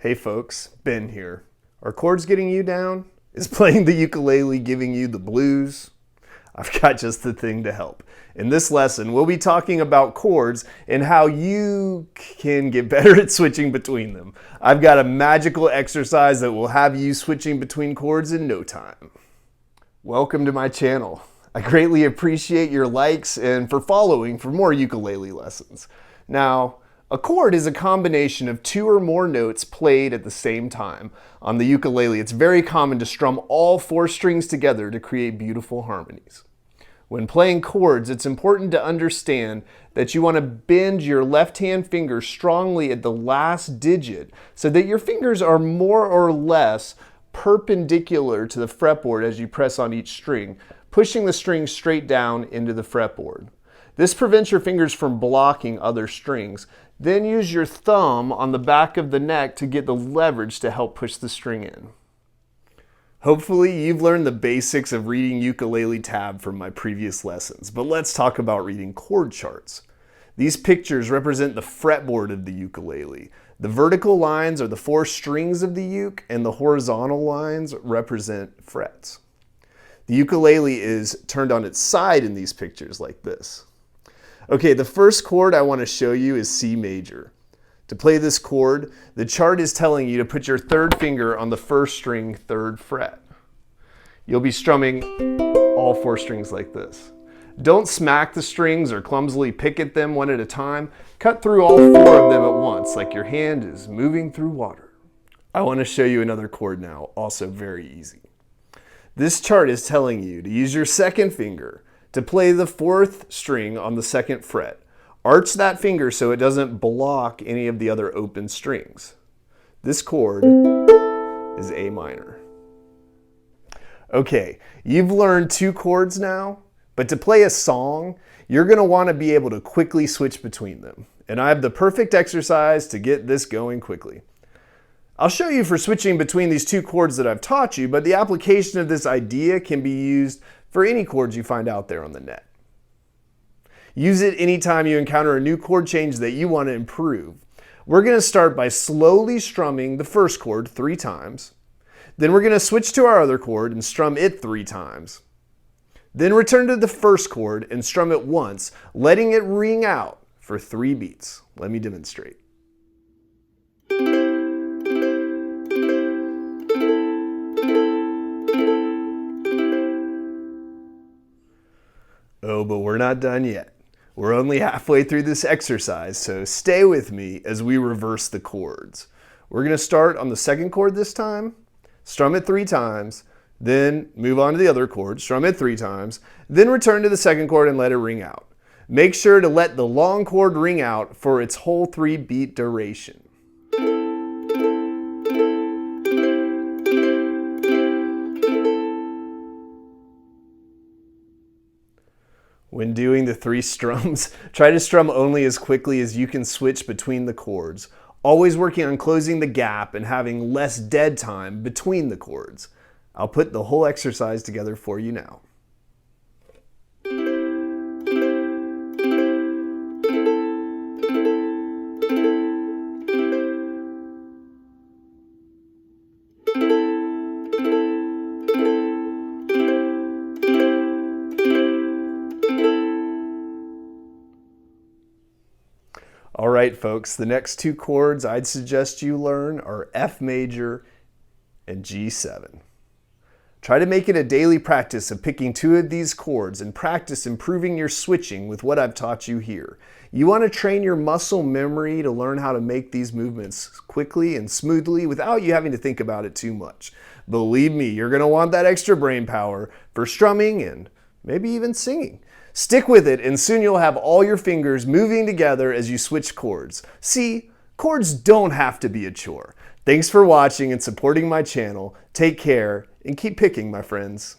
Hey folks, Ben here. Are chords getting you down? Is playing the ukulele giving you the blues? I've got just the thing to help. In this lesson, we'll be talking about chords and how you can get better at switching between them. I've got a magical exercise that will have you switching between chords in no time. Welcome to my channel. I greatly appreciate your likes and for following for more ukulele lessons. Now, a chord is a combination of two or more notes played at the same time. On the ukulele, it's very common to strum all four strings together to create beautiful harmonies. When playing chords, it's important to understand that you want to bend your left hand finger strongly at the last digit so that your fingers are more or less perpendicular to the fretboard as you press on each string, pushing the string straight down into the fretboard. This prevents your fingers from blocking other strings. Then use your thumb on the back of the neck to get the leverage to help push the string in. Hopefully you've learned the basics of reading ukulele tab from my previous lessons, but let's talk about reading chord charts. These pictures represent the fretboard of the ukulele. The vertical lines are the four strings of the uke, and the horizontal lines represent frets. The ukulele is turned on its side in these pictures like this. Okay, the first chord I want to show you is C major. To play this chord, the chart is telling you to put your third finger on the first string, third fret. You'll be strumming all four strings like this. Don't smack the strings or clumsily pick at them one at a time. Cut through all four of them at once, like your hand is moving through water. I want to show you another chord now, also very easy. This chart is telling you to use your second finger to play the fourth string on the second fret. Arch that finger so it doesn't block any of the other open strings. This chord is A minor. Okay, you've learned two chords now, but to play a song, you're going to want to be able to quickly switch between them. And I have the perfect exercise to get this going quickly. I'll show you for switching between these two chords that I've taught you, but the application of this idea can be used for any chords you find out there on the net. Use it anytime you encounter a new chord change that you want to improve. We're going to start by slowly strumming the first chord 3 times. Then we're going to switch to our other chord and strum it 3 times. Then return to the first chord and strum it once, letting it ring out for 3 beats. Let me demonstrate. Oh, but we're not done yet. We're only halfway through this exercise, so stay with me as we reverse the chords. We're going to start on the second chord this time, strum it 3 times, then move on to the other chord, strum it 3 times, then return to the second chord and let it ring out. Make sure to let the long chord ring out for its whole 3-beat duration. When doing the 3 strums, try to strum only as quickly as you can switch between the chords, always working on closing the gap and having less dead time between the chords. I'll put the whole exercise together for you now. All right, folks, the next 2 chords I'd suggest you learn are F major and G7. Try to make it a daily practice of picking 2 of these chords and practice improving your switching with what I've taught you here. You want to train your muscle memory to learn how to make these movements quickly and smoothly without you having to think about it too much. Believe me, you're going to want that extra brain power for strumming and maybe even singing. Stick with it and soon you'll have all your fingers moving together as you switch chords. See, chords don't have to be a chore. Thanks for watching and supporting my channel. Take care and keep picking, my friends.